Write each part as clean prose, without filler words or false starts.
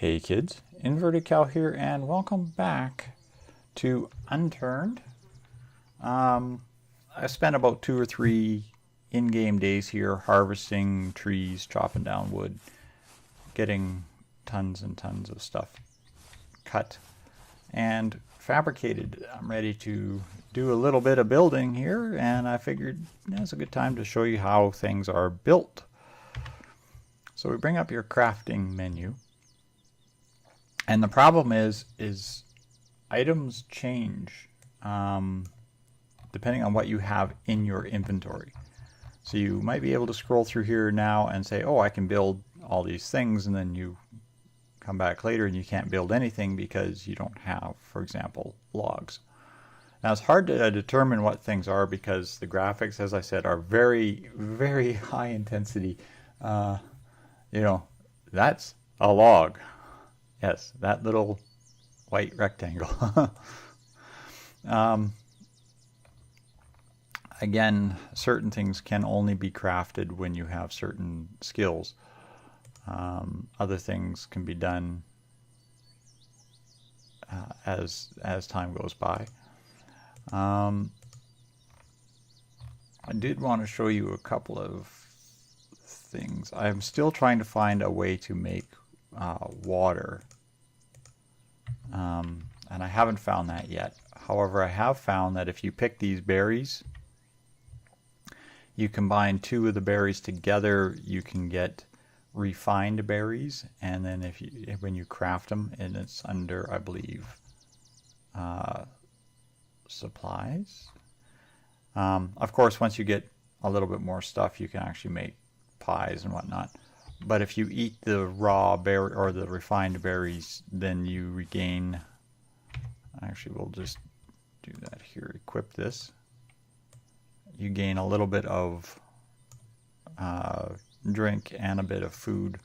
Hey kids, Inverted Cow here, and welcome back to Unturned. I spent about 2 or 3 in-game days here harvesting trees, chopping down wood, getting tons and tons of stuff cut and fabricated. I'm ready to do a little bit of building here, and I figured now's a good time to show you how things are built. So we bring up your crafting menu. And the problem is items change depending on what you have in your inventory. So you might be able to scroll through here now and say, oh, I can build all these things, and then you come back later and you can't build anything because you don't have, for example, logs. Now it's hard to determine what things are because the graphics, as I said, are very, very high intensity. That's a log. Yes, that little white rectangle. Again, certain things can only be crafted when you have certain skills. Other things can be done as time goes by. I did want to show you a couple of things. I'm still trying to find a way to make water. And I haven't found that yet. However, I have found that if you pick these berries, you combine 2 of the berries together, you can get refined berries, and then when you craft them, and it's under, I believe, supplies. Of course, once you get a little bit more stuff, you can actually make pies and whatnot. But if you eat the raw berry or the refined berries, then you regain. Actually, we'll just do that here. Equip this. You gain a little bit of drink and a bit of food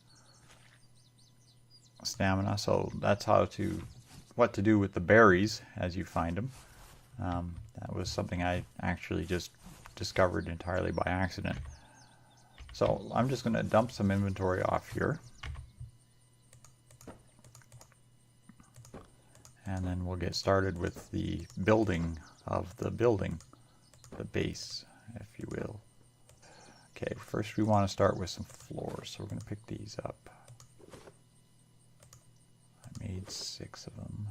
stamina. So that's what to do with the berries as you find them. That was something I actually just discovered entirely by accident. So I'm just going to dump some inventory off here. And then we'll get started with the building of the building, the base, if you will. Okay, first we want to start with some floors. So we're going to pick these up. I made 6 of them.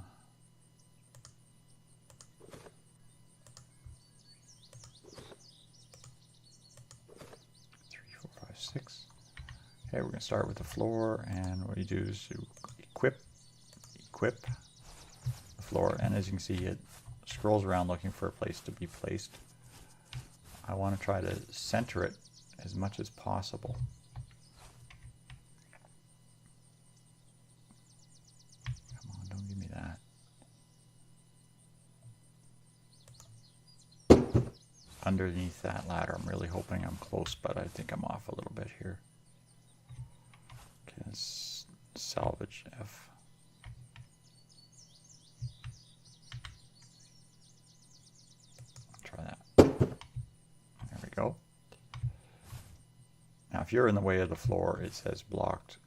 6. Okay, we're going to start with the floor, and what you do is you equip the floor, and as you can see, it scrolls around looking for a place to be placed. I want to try to center it as much as possible. Come on, don't give me that. Underneath that ladder. I'm really hoping I'm close, but I think I'm off a little bit here. Okay, let's salvage F. Try that. There we go. Now if you're in the way of the floor, it says blocked.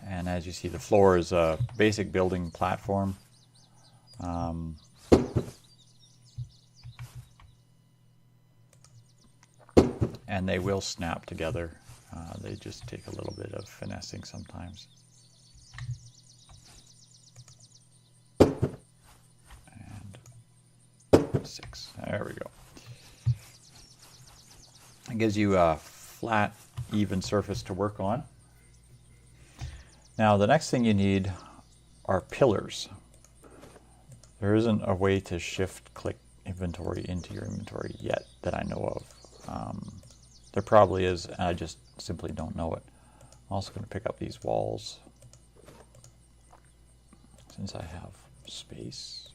And as you see, the floor is a basic building platform. And they will snap together. They just take a little bit of finessing sometimes. And 6. There we go. It gives you a flat, even surface to work on. Now, the next thing you need are pillars. There isn't a way to shift-click inventory into your inventory yet that I know of. There probably is, and I just simply don't know it. I'm also going to pick up these walls since I have space.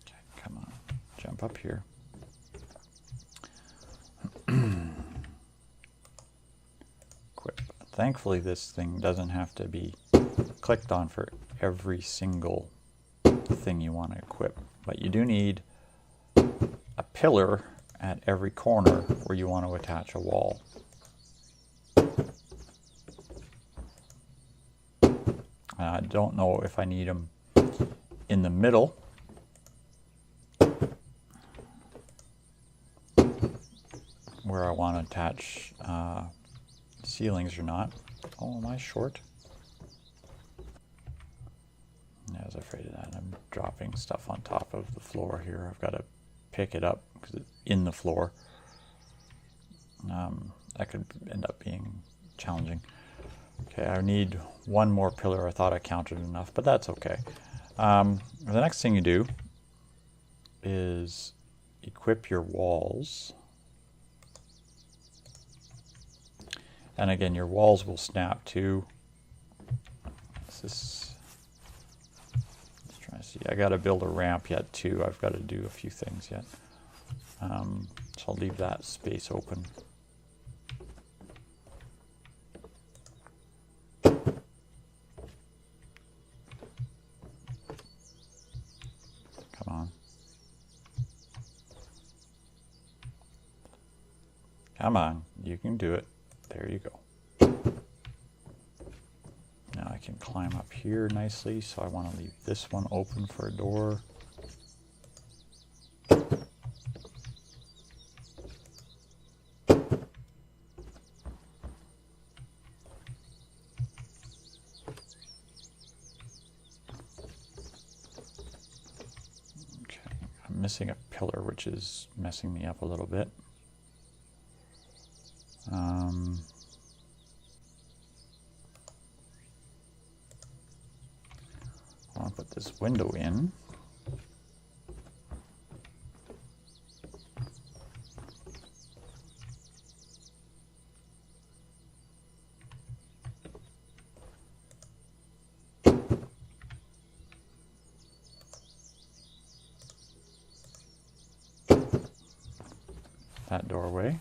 Okay, come on, jump up here. Equip. Thankfully, this thing doesn't have to be clicked on for every single thing you want to equip, but you do need a pillar at every corner where you want to attach a wall. I don't know if I need them in the middle, where I want to attach ceilings or not. Oh, am I short? Yeah, I was afraid of that. I'm dropping stuff on top of the floor here. I've got to pick it up because it's in the floor. That could end up being challenging. Okay, I need one more pillar. I thought I counted enough, but that's okay. The next thing you do is equip your walls. And again, your walls will snap too. Let's try to see. I got to build a ramp yet too. I've got to do a few things yet. So I'll leave that space open. Come on. Come on, you can do it. There you go. Now I can climb up here nicely, so I want to leave this one open for a door. Okay, I'm missing a pillar, which is messing me up a little bit. I want to put this window in. That doorway.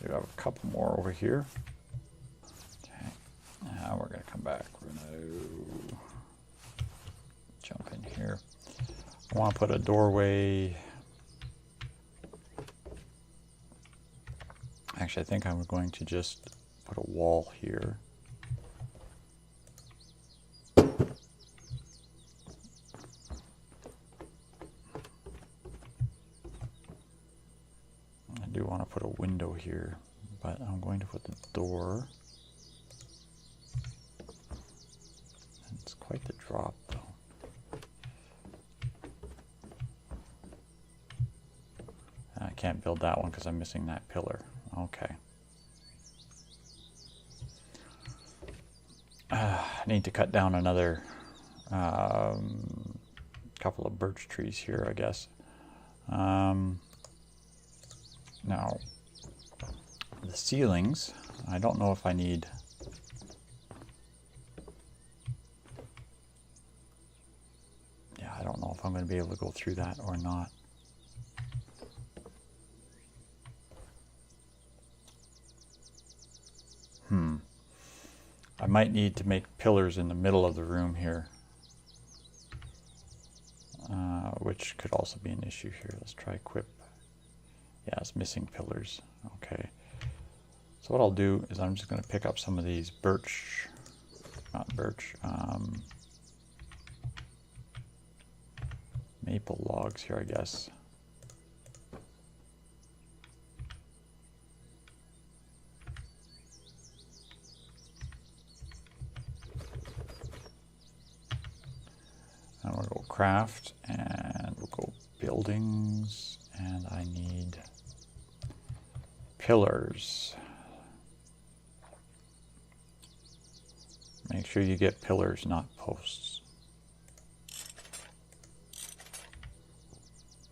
We have a couple more over here. Okay, now we're going to come back. We're going to jump in here. I want to put a doorway. Actually, I think I'm going to just put a wall here. I do want to put a window here, but I'm going to put the door. It's quite the drop, though. I can't build that one because I'm missing that pillar. Okay. I need to cut down another couple of birch trees here, I guess. Now, the ceilings, I don't know if I need... Yeah, I don't know if I'm going to be able to go through that or not. I might need to make pillars in the middle of the room here, which could also be an issue here. Let's try equip. Yeah, it's missing pillars. Okay. So what I'll do is I'm just going to pick up some of these birch, not birch, maple logs here, I guess. And we'll go craft, and we'll go buildings, and I need pillars. Make sure you get pillars, not posts.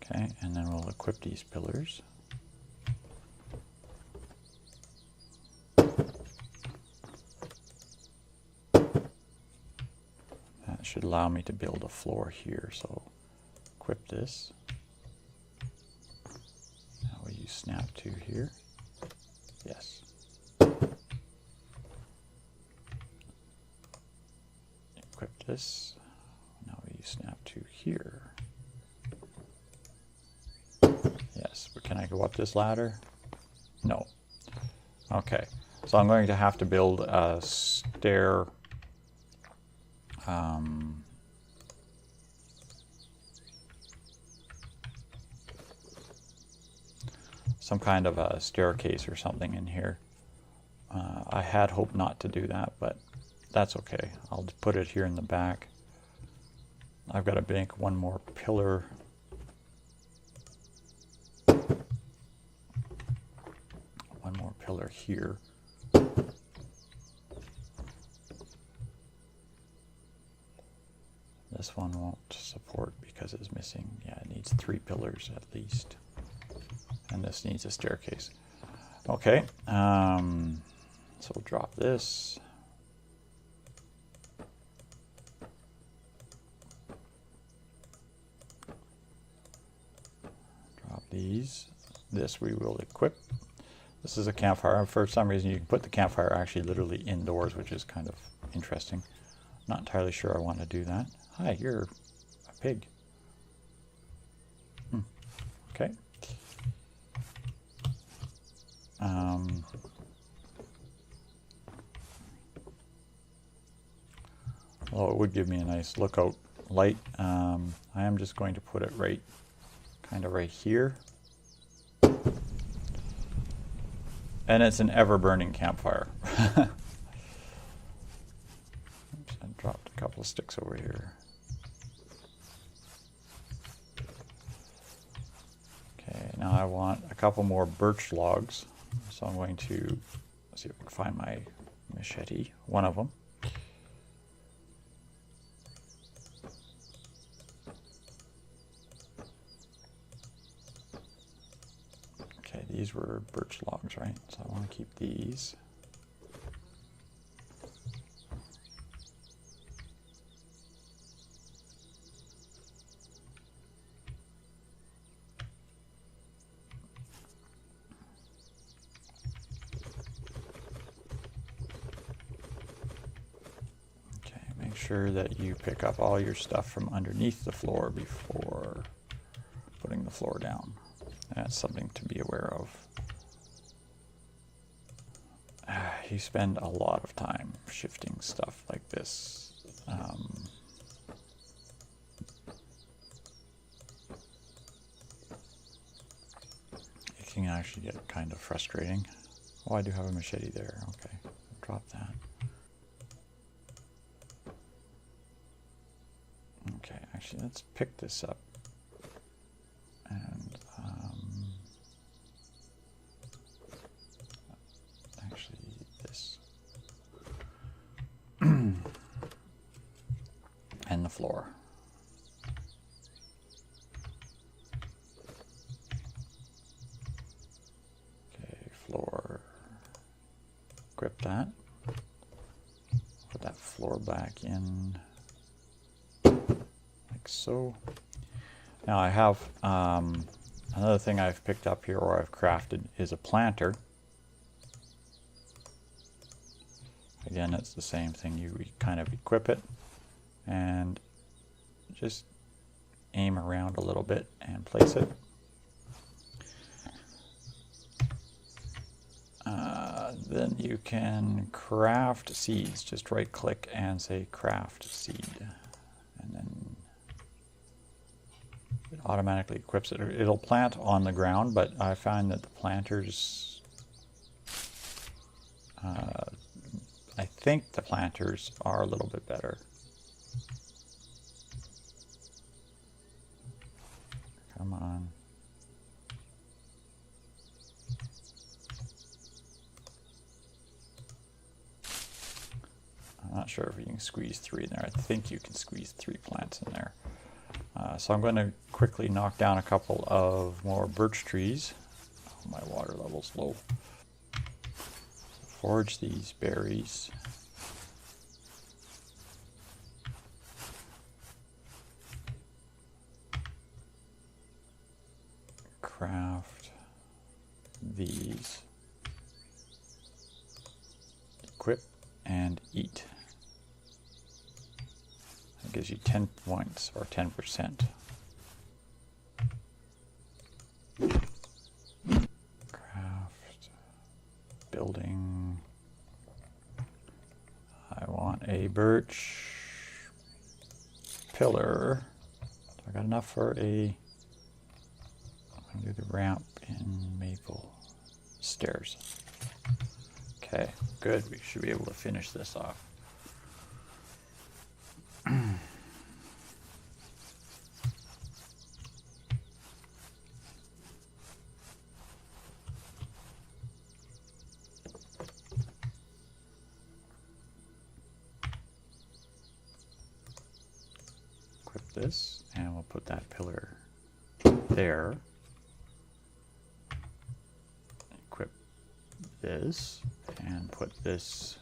Okay, and then we'll equip these pillars. That should allow me to build a floor here, so equip this. Now we use snap to here. Yes. Equip this. Now we use snap to here. Yes, but can Can I go up this ladder? No. Okay, so I'm going to have to build a stair. Some kind of a staircase or something in here. I had hoped not to do that, but that's okay. I'll just put it here in the back. I've got to bank one more pillar. One more pillar here. This one won't support because it's missing. Yeah, it needs 3 pillars at least. And this needs a staircase. Okay, so we'll drop this. Drop these. This we will equip. This is a campfire. For some reason you can put the campfire actually literally indoors, which is kind of interesting. Not entirely sure I want to do that. Hi, you're a pig. Okay. Well, it would give me a nice lookout light. I am just going to put it right, kind of right here. And it's an ever-burning campfire. Oops, I dropped a couple of sticks over here. Okay, now I want a couple more birch logs. So I'm going to see if I can find my machete, one of them. Okay, these were birch logs, right? So I want to keep these. Sure that you pick up all your stuff from underneath the floor before putting the floor down. That's something to be aware of. You spend a lot of time shifting stuff like this. It can actually get kind of frustrating. Oh, I do have a machete there. Okay, drop that. Okay, actually, let's pick this up. And actually, this. And the floor. Okay, floor. Grip that. Put that floor back in. So now I have another thing I've picked up here, or I've crafted, is a planter. Again, it's the same thing. You kind of equip it and just aim around a little bit and place it. Then you can craft seeds. Just right click and say craft seed, and then it automatically equips it. It'll plant on the ground, but I find that the planters, I think the planters are a little bit better. Come on. I'm not sure if you can squeeze 3 in there. I think you can squeeze 3 plants in there. So I'm going to quickly knock down a couple of more birch trees. Oh, my water level's low. Forage these berries. Craft these. Equip and eat. It gives you 10 points, or 10%. building. I want a birch pillar. So I got enough for a, I'm going to do the ramp in maple stairs. Okay, good. We should be able to finish this off. Equip this, and we'll put that pillar there. Equip this, and put this.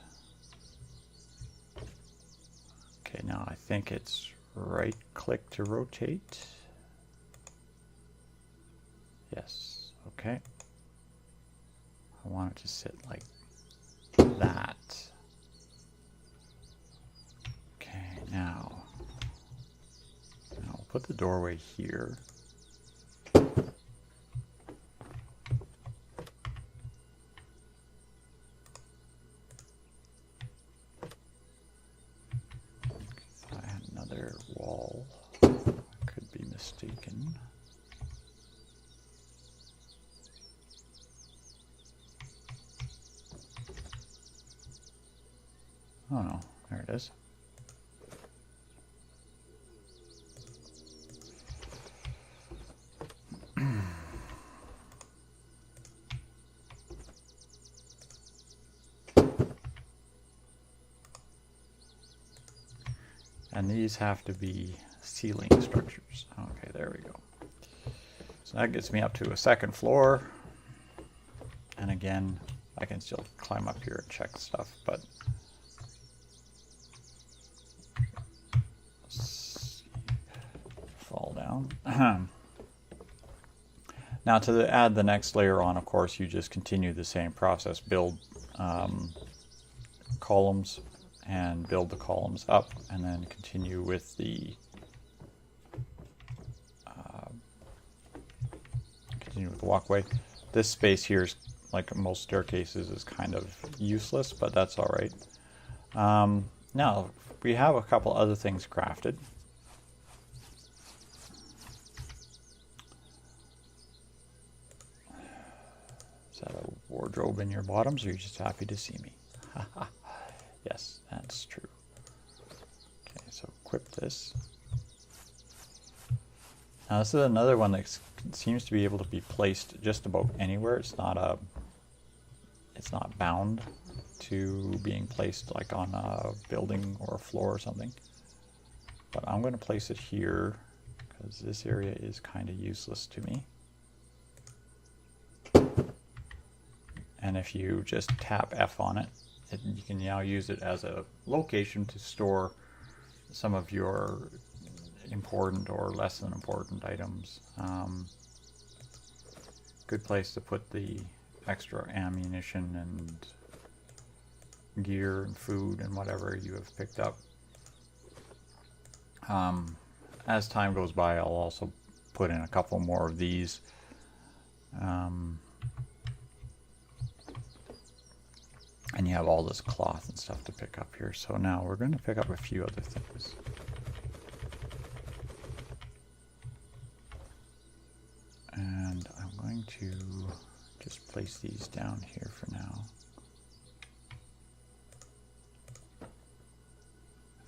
Okay, now I think it's right click to rotate. Yes, okay. I want it to sit like that. Okay, now I'll put the doorway here. I had another wall. I could be mistaken. Oh no, there it is. And these have to be ceiling structures. Okay, there we go. So that gets me up to a second floor. And again, I can still climb up here and check stuff, but fall down. Now to add the next layer on, of course, you just continue the same process. Build columns and build the columns up, and then continue with the walkway. This space here is, like most staircases, is kind of useless, but that's all right. Now we have a couple other things crafted. Is that a wardrobe in your bottoms, or are you just happy to see me? Yes, that's true. Okay, so equip this. Now this is another one that seems to be able to be placed just about anywhere. It's not bound to being placed like on a building or a floor or something. But I'm going to place it here because this area is kind of useless to me. And if you just tap F on it, you can now use it as a location to store some of your important or less than important items. Good place to put the extra ammunition and gear and food and whatever you have picked up. As time goes by, I'll also put in a couple more of these. And you have all this cloth and stuff to pick up here. So now we're going to pick up a few other things. And I'm going to just place these down here for now.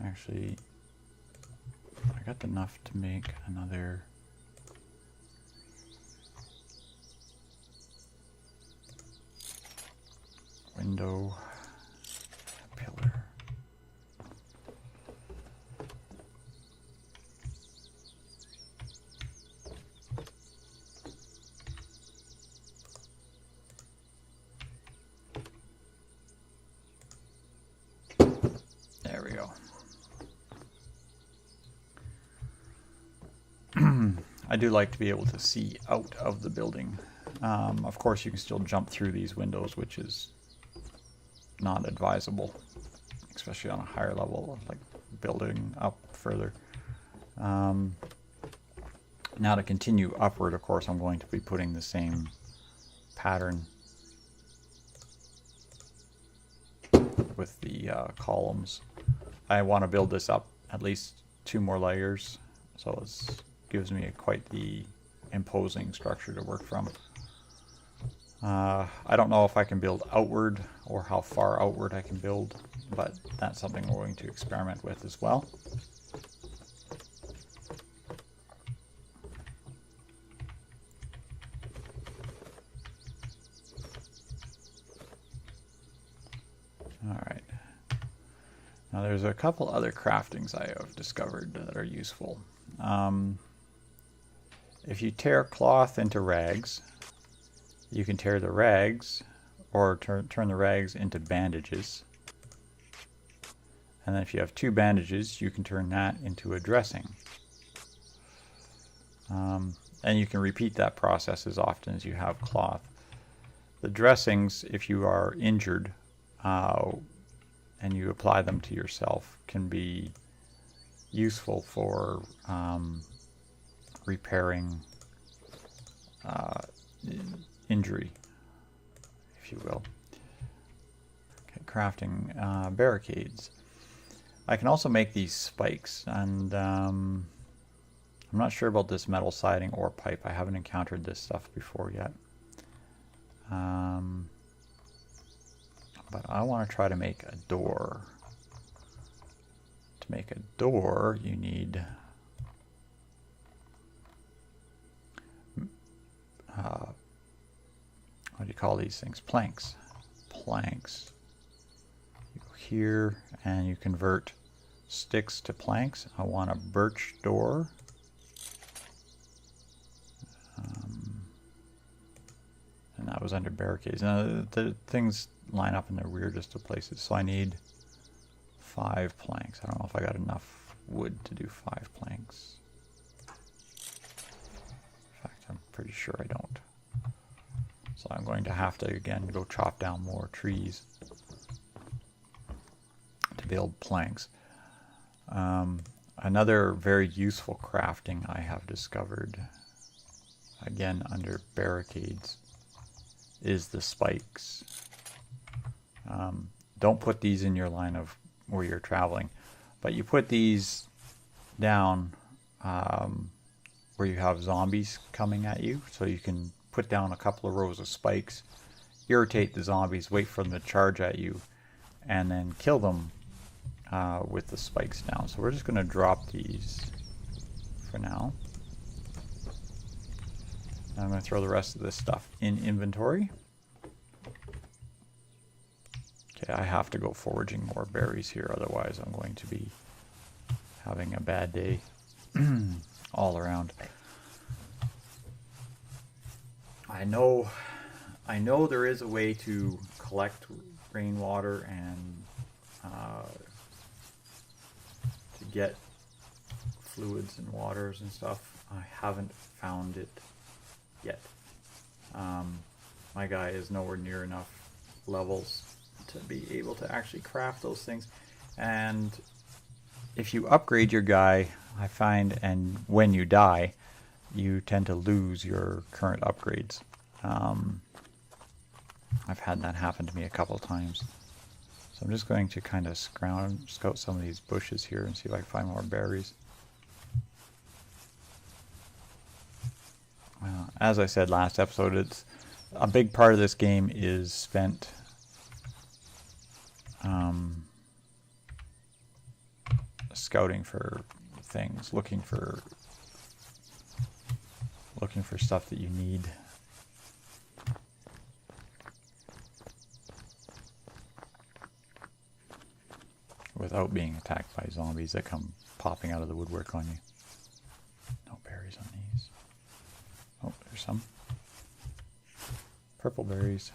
Actually, I got enough to make another window pillar. There we go. I do like to be able to see out of the building. Of course, you can still jump through these windows, which is not advisable, especially on a higher level, like building up further. Now to continue upward, of course, I'm going to be putting the same pattern with the columns. I want to build this up at least 2 more layers, so it gives me quite the imposing structure to work from. I don't know if I can build outward or how far outward I can build, but that's something we're going to experiment with as well. Alright. Now there's a couple other craftings I have discovered that are useful. If you tear cloth into rags, you can tear the rags or turn the rags into bandages. And then if you have 2 bandages, you can turn that into a dressing. And you can repeat that process as often as you have cloth. The dressings, if you are injured and you apply them to yourself, can be useful for repairing injury, if you will. Okay, crafting barricades. I can also make these spikes, and I'm not sure about this metal siding or pipe. I haven't encountered this stuff before yet. But I want to try to make a door. To make a door, you need what do you call these things? Planks. Planks. You go here and you convert sticks to planks. I want a birch door. And that was under barricades. Now the things line up in the weirdest of places, so I need 5 planks. I don't know if I got enough wood to do 5 planks. In fact, I'm pretty sure I don't. So I'm going to have to again go chop down more trees to build planks. Another very useful crafting I have discovered, again under barricades, is the spikes. Don't put these in your line of where you're traveling, but you put these down where you have zombies coming at you, so you can put down a couple of rows of spikes, irritate the zombies, wait for them to charge at you, and then kill them with the spikes down. So we're just going to drop these for now. I'm going to throw the rest of this stuff in inventory. Okay, I have to go foraging more berries here, otherwise I'm going to be having a bad day all around. I know there is a way to collect rainwater and to get fluids and waters and stuff. I haven't found it yet. My guy is nowhere near enough levels to be able to actually craft those things. And if you upgrade your guy, I find, and when you die, you tend to lose your current upgrades. I've had that happen to me a couple of times. So I'm just going to kind of scout some of these bushes here and see if I can find more berries. As I said last episode, it's a big part of this game is spent scouting for things, looking for stuff that you need. Without being attacked by zombies that come popping out of the woodwork on you. No berries on these. Oh, there's some. Purple berries.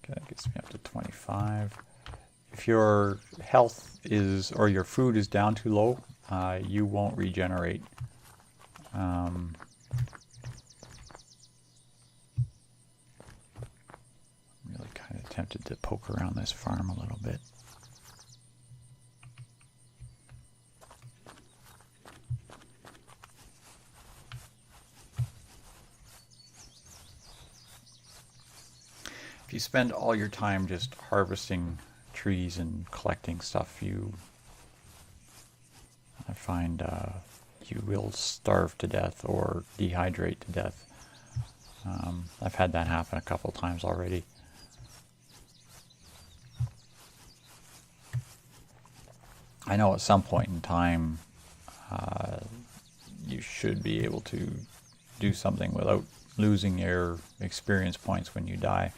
Okay, that gets me up to 25. if your health is, or your food is down too low, you won't regenerate. Really kind of tempted to poke around this farm a little bit. If you spend all your time just harvesting trees and collecting stuff, I find you will starve to death or dehydrate to death. I've had that happen a couple times already. I know at some point in time you should be able to do something without losing your experience points when you die.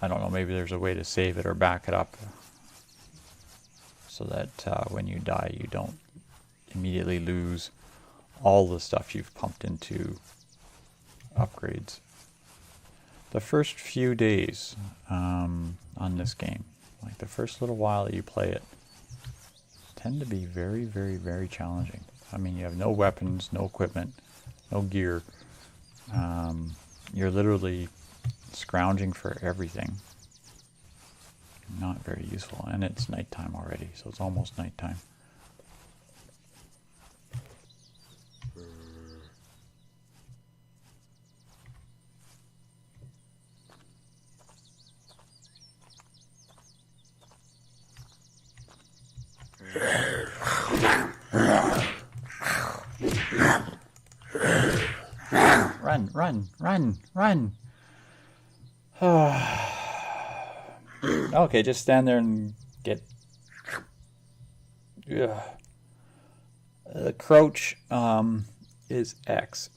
I don't know, maybe there's a way to save it or back it up so that when you die you don't immediately lose all the stuff you've pumped into upgrades. The first few days on this game, like the first little while that you play it, tend to be very, very, very challenging. I mean, you have no weapons, no equipment, no gear. You're literally scrounging for everything. Not very useful, and it's nighttime already, so it's almost nighttime. Run, run, run, run! Okay, just stand there and get... Crouch is X,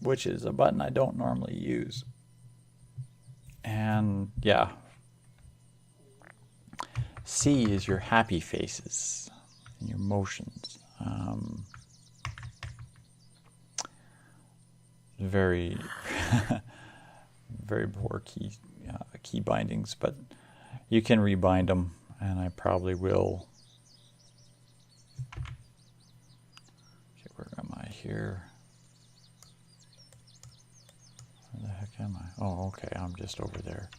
which is a button I don't normally use. And yeah. C is your happy faces and your motions. Very, very poor key bindings, but you can rebind them, and I probably will. Okay, where am I here? Where the heck am I? Oh, okay, I'm just over there.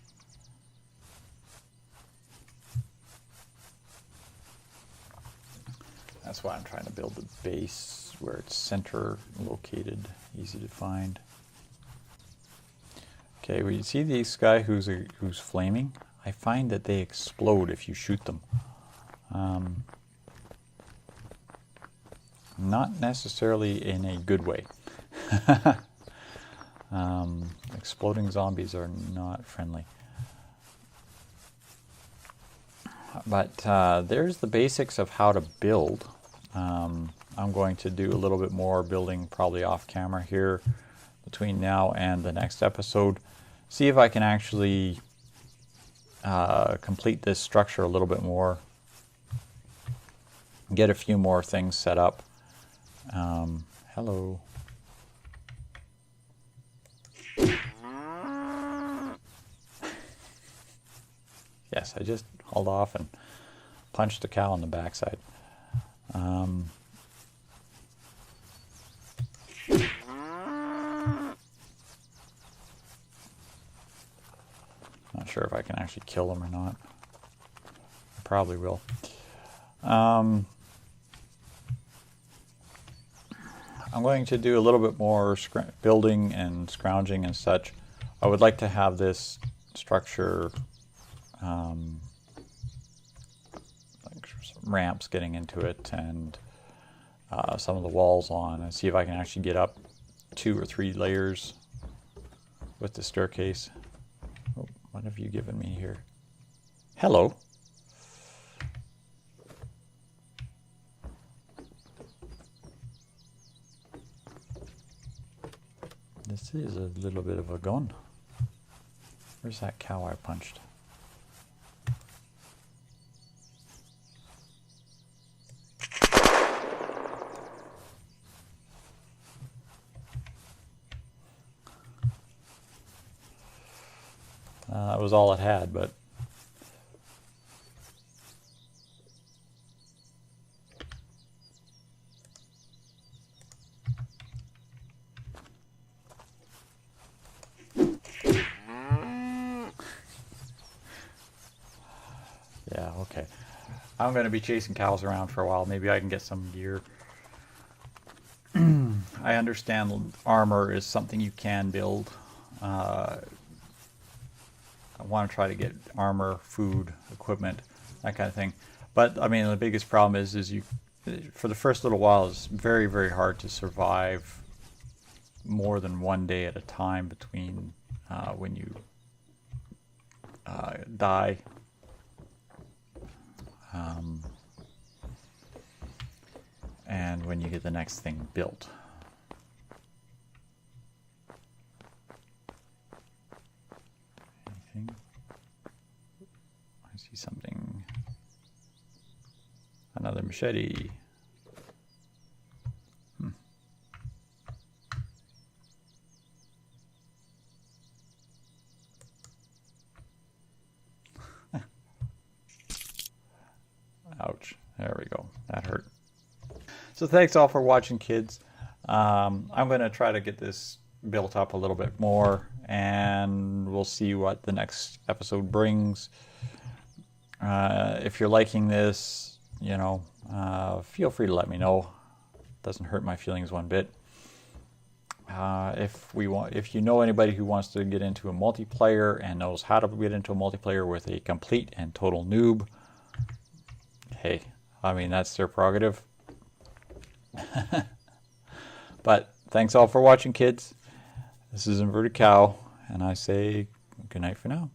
That's why I'm trying to build the base where it's center located, easy to find. Okay, well, you see this guy who's flaming? I find that they explode if you shoot them. Not necessarily in a good way. Exploding zombies are not friendly. But there's the basics of how to build. I'm going to do a little bit more building probably off camera here between now and the next episode. See if I can actually complete this structure a little bit more. Get a few more things set up. Hello. Yes, I just hauled off and punched a cow in the backside. Not sure if I can actually kill them or not. I probably will. I'm going to do a little bit more building and scrounging and such. I would like to have this structure like some ramps getting into it, and some of the walls on, and see if I can actually get up 2 or 3 layers with the staircase. Oh, what have you given me here? Hello. This is a little bit of a gun. Where's that cow I punched? That was all it had, but Okay. I'm going to be chasing cows around for a while. Maybe I can get some gear. I understand armor is something you can build. I want to try to get armor, food, equipment, that kind of thing. But I mean, the biggest problem is you, for the first little while, it's very, very hard to survive more than one day at a time between when you die. And when you get the next thing built. Anything? I see something. Another machete. Ouch. There we go. That hurt. So thanks all for watching, kids. I'm going to try to get this built up a little bit more, and we'll see what the next episode brings. If you're liking this, you know, feel free to let me know. It doesn't hurt my feelings one bit. If you know anybody who wants to get into a multiplayer and knows how to get into a multiplayer with a complete and total noob, hey, I mean, that's their prerogative. But thanks all for watching, kids. This is Inverted Cow, and I say good night for now.